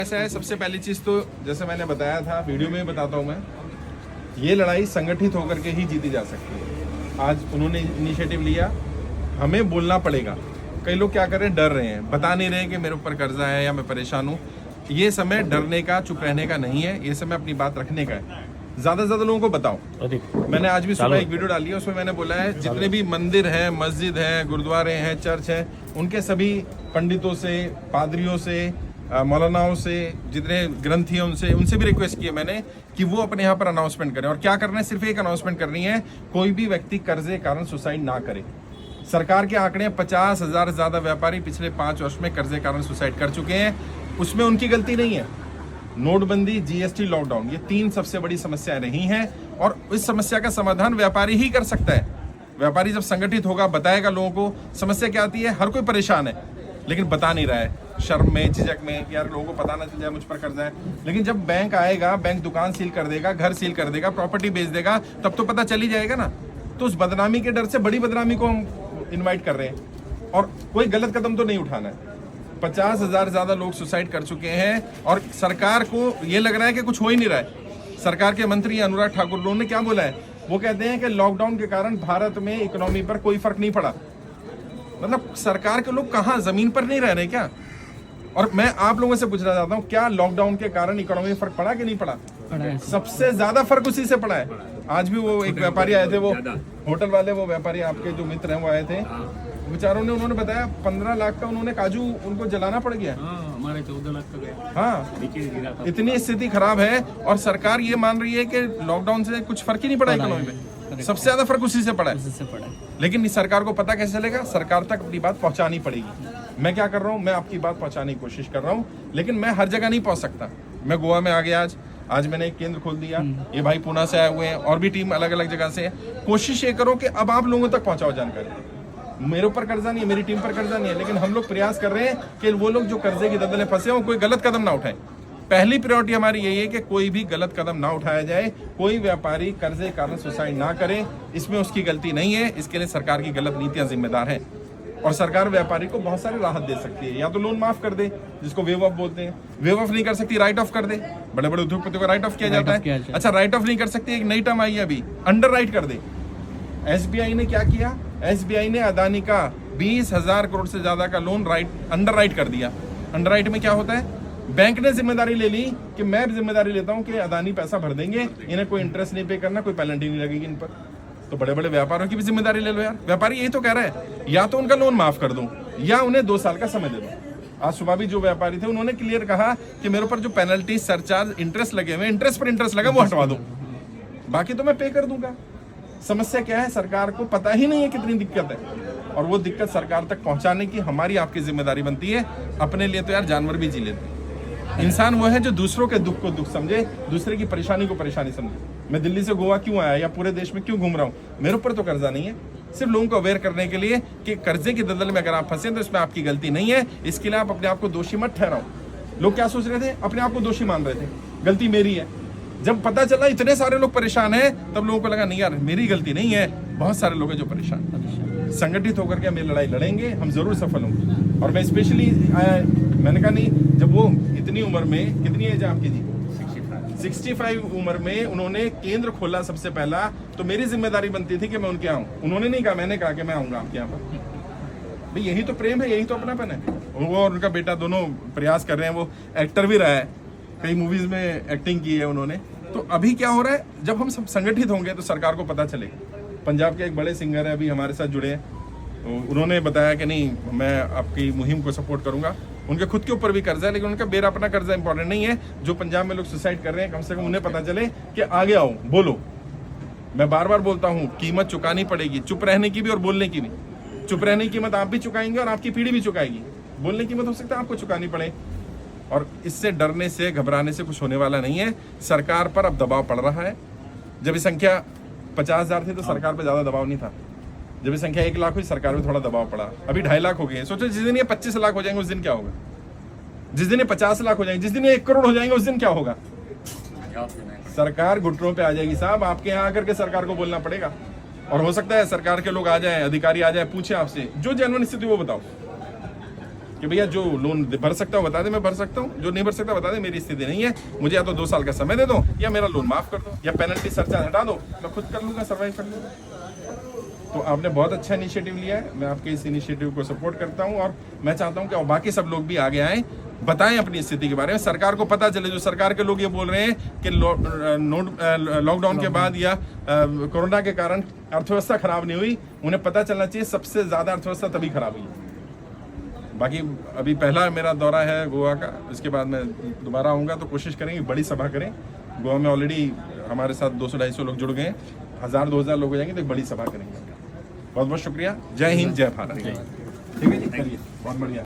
ऐसा है, सबसे पहली चीज तो जैसे मैंने बताया था, वीडियो में बताता हूँ मैं, ये लड़ाई संगठित होकर के ही जीती जा सकती है। आज उन्होंने इनिशिएटिव लिया, हमें बोलना पड़ेगा। कई लोग क्या कर रहे हैं, डर रहे हैं, बता नहीं रहे कि मेरे ऊपर कर्जा है या मैं परेशान हूँ। ये समय डरने का, चुप रहने का नहीं है, ये समय अपनी बात रखने का है। ज्यादा से ज्यादा लोगों को बताओ। मैंने आज भी सुबह एक वीडियो डाली है, उसमें मैंने बोला है जितने भी मंदिर हैं, मस्जिद हैं, गुरुद्वारे हैं, चर्च हैं, उनके सभी पंडितों से, पादरियों से, मौलानाओं से, जितने ग्रंथी हैं उनसे भी रिक्वेस्ट की है मैंने कि वो अपने यहाँ पर अनाउंसमेंट करें। और क्या करना है, सिर्फ एक अनाउंसमेंट करनी है, कोई भी व्यक्ति कर्जे के कारण सुसाइड ना करे। सरकार के आंकड़े 50,000 से ज्यादा व्यापारी पिछले 5 वर्ष में कर्जे के कारण सुसाइड कर चुके हैं, उसमें उनकी गलती नहीं है। नोटबंदी, जीएसटी, लॉकडाउन, ये 3 सबसे बड़ी समस्याएं रही हैं और इस समस्या का समाधान व्यापारी ही कर सकता है। व्यापारी जब संगठित होगा, बताएगा लोगों को। समस्या क्या आती है, हर कोई परेशान है लेकिन बता नहीं रहा है, शर्म में, झिझक में, यार लोगों को पता ना चल जाए मुझ पर कर्जा है। लेकिन जब बैंक आएगा, बैंक दुकान सील कर देगा, घर सील कर देगा, प्रॉपर्टी बेच देगा, तब तो पता चल ही जाएगा ना। तो उस बदनामी के डर से बड़ी बदनामी को हम इन्वाइट कर रहे हैं और कोई गलत कदम तो नहीं उठाना है। 50,000 से ज्यादा लोग सुसाइड कर चुके हैं और सरकार को ये लग रहा है कि कुछ हो ही नहीं रहा है। सरकार के मंत्री अनुराग ठाकुर ने क्या बोला है, वो कहते हैं कि लॉकडाउन के कारण भारत में इकोनॉमी पर कोई फर्क नहीं पड़ा। मतलब सरकार के लोग कहाँ, जमीन पर नहीं रह रहे क्या? और मैं आप लोगों से पूछना चाहता हूँ, क्या लॉकडाउन के कारण इकोनॉमी में फर्क पड़ा कि नहीं पड़ा? सबसे ज्यादा फर्क उसी से पड़ा है। आज भी वो एक व्यापारी आए थे, वो होटल वाले, वो व्यापारी आपके जो मित्र हैं वो आए थे, बेचारों ने, उन्होंने बताया 15 लाख का उन्होंने काजू उनको जलाना पड़ गया। हमारे 14 लाख का गया। हाँ, इतनी स्थिति खराब है और सरकार ये मान रही है कि लॉकडाउन से कुछ फर्क ही नहीं पड़ा इकोनॉमी में। सबसे ज्यादा फर्क उसी से पड़ा है। लेकिन सरकार को पता कैसे चलेगा? सरकार तक अपनी बात पहुंचानी पड़ेगी। मैं क्या कर रहा हूँ, मैं आपकी बात पहुंचाने की कोशिश कर रहा हूँ, लेकिन मैं हर जगह नहीं पहुंच सकता। मैं गोवा में आ गया, आज मैंने एक केंद्र खोल दिया, ये भाई पुणे से आए हुए हैं और भी टीम अलग अलग जगह से है। कोशिश ये करो कि अब आप लोगों तक पहुंचाओ जानकारी। मेरे ऊपर कर्जा नहीं है, मेरी टीम पर कर्जा नहीं है, लेकिन हम लोग प्रयास कर रहे हैं कि वो लोग जो कर्जे की दलदल में फंसे हो, कोई गलत कदम ना उठाएं। पहली प्रायोरिटी हमारी यही है कि कोई भी गलत कदम ना उठाया जाए, कोई व्यापारी कर्जे के कारण सुसाइड ना करे। इसमें उसकी गलती नहीं है, इसके लिए सरकार की गलत नीतियां जिम्मेदार हैं। और सरकार व्यापारी को बहुत सारी राहत दे सकती है, या तो लोन माफ कर दे, जिसको वेव ऑफ बोलते हैं। वेव ऑफ नहीं कर सकती, राइट ऑफ कर दे। बड़े बड़े उद्योगपतियों को राइट ऑफ किया जाता है। अच्छा, राइट ऑफ नहीं कर सकती, एक नई टर्म आई है अभी, अंडर राइट कर दे। एसबीआई ने क्या किया, एसबीआई ने अदानी का 20,000 करोड़ से ज्यादा का लोन अंडर राइट कर दिया। अंडर राइट में क्या होता है, बैंक ने जिम्मेदारी ले ली कि मैं जिम्मेदारी लेता हूं कि अदानी पैसा भर देंगे, इन्हें कोई इंटरेस्ट नहीं पे करना, कोई पेनल्टी नहीं लगेगी इन पर। तो बड़े बड़े व्यापारियों की भी जिम्मेदारी ले लो यार। व्यापारी यही तो कह रहा है, या तो उनका लोन माफ कर दूं या उन्हें 2 साल का समय दे दो। आज सुबह भी जो व्यापारी थे उन्होंने क्लियर कहा कि मेरे ऊपर जो पेनल्टी, सरचार्ज, इंटरेस्ट लगे हुए, इंटरेस्ट पर इंटरेस्ट लगा, वो हटवा दो, बाकी तो मैं पे कर दूंगा। समस्या क्या है, सरकार को पता ही नहीं है कितनी दिक्कत है, और वो दिक्कत सरकार तक पहुंचाने की हमारी आपकी जिम्मेदारी बनती है। अपने लिए तो यार जानवर भी जी लेते हैं। इंसान वो है जो दूसरों के दुख को दुख समझे, दूसरे की परेशानी को परेशानी समझे। मैं दिल्ली से गोवा क्यों आया या पूरे देश में क्यों घूम रहा हूँ, मेरे ऊपर तो कर्जा नहीं है। सिर्फ लोगों को अवेयर करने के लिए कि कर्जे की दलदल में अगर आप फंसे तो इसमें आपकी गलती नहीं है। इसके लिए आप अपने आप को दोषी मत ठहराओ। लोग क्या सोच रहे थे, अपने आप को दोषी मान रहे थे, गलती मेरी है। जब पता चला इतने सारे लोग परेशान हैं, तब लोगों को लगा नहीं यार, मेरी गलती नहीं है, बहुत सारे लोग हैं जो परेशान। संगठित होकर के हम ये लड़ाई लड़ेंगे, हम जरूर सफल होंगे। और मैं स्पेशली मैंने कहा नहीं, जब वो इतनी उम्र में, कितनी एज है आपकी जी, 65 उम्र में उन्होंने केंद्र खोला सबसे पहला, तो मेरी जिम्मेदारी बनती थी कि मैं उनके आऊं। उन्होंने नहीं कहा, मैंने कहा कि मैं आऊंगा आपके यहाँ पर। भाई यही तो प्रेम है, यही तो अपनापन है। वो और उनका बेटा दोनों प्रयास कर रहे हैं, वो एक्टर भी रहा है, कई मूवीज में एक्टिंग की है उन्होंने। तो अभी क्या हो रहा है, जब हम सब संगठित होंगे तो सरकार को पता चलेगा। पंजाब के एक बड़े सिंगर है, अभी हमारे साथ जुड़े हैं, तो उन्होंने बताया कि नहीं, मैं आपकी मुहिम को सपोर्ट करूंगा। उनके खुद के ऊपर भी कर्जा है, लेकिन उनका बेरा अपना कर्जा इंपॉर्टेंट नहीं है। जो पंजाब में लोग सुसाइड कर रहे हैं, कम से कम उन्हें पता चले कि आगे आओ, बोलो। मैं बार बार बोलता हूँ, कीमत चुकानी पड़ेगी, चुप रहने की भी और बोलने की भी। चुप रहने की कीमत आप भी चुकाएंगे और आपकी पीढ़ी भी चुकाएगी, बोलने की कीमत हो सकता है आपको चुकानी पड़े। और इससे डरने से, घबराने से कुछ होने वाला नहीं है। सरकार पर अब दबाव पड़ रहा है। जब ये संख्या 50,000 थी तो सरकार पर ज्यादा दबाव नहीं था। जब ये संख्या 1 लाख हुई, सरकार में थोड़ा दबाव पड़ा। अभी 2.5 लाख हो गए। सोचो जिस दिन ये 25 लाख हो जाएंगे उस दिन क्या होगा, जिस दिन ये 50 लाख हो जाएंगे, जिस दिन ये 1 करोड़ हो जाएंगे उस दिन क्या होगा। सरकार घुटनों पे आ जाएगी साहब। आपके यहाँ आकर के सरकार को बोलना पड़ेगा। और हो सकता है सरकार के लोग आ जाए, अधिकारी आ जाए, पूछे आपसे, जो जेन्युइन स्थिति वो बताओ। कि भैया जो लोन भर सकता हूँ बता दे, मैं भर सकता हूँ, जो नहीं भर सकता बता दे मेरी स्थिति नहीं है, मुझे या तो 2 साल का समय दे दो या मेरा लोन माफ कर दो या पेनल्टी सरचार्ज हटा दो, मैं खुद कर लूँगा, सर्वाइव कर लूँगा। तो आपने बहुत अच्छा इनिशिएटिव लिया है, मैं आपके इस इनिशिएटिव को सपोर्ट करता हूँ और मैं चाहता हूँ कि बाकी सब लोग भी आगे आएँ, बताएं अपनी स्थिति के बारे में, सरकार को पता चले। जो सरकार के लोग ये बोल रहे हैं कि लॉकडाउन के बाद या कोरोना के कारण अर्थव्यवस्था खराब नहीं हुई, उन्हें पता चलना चाहिए सबसे ज़्यादा अर्थव्यवस्था तभी खराब हुई है। बाकी अभी पहला मेरा दौरा है गोवा का, इसके बाद मैं दोबारा आऊँगा तो कोशिश करेंगे बड़ी सभा करें। गोवा में ऑलरेडी हमारे साथ 200-250 लोग जुड़ गए हैं, 1000-2000 लोग हो जाएंगे तो एक बड़ी सभा करेंगे। बहुत बहुत शुक्रिया। जय हिंद, जय भारत। ठीक है जी, चलिए, बहुत बढ़िया।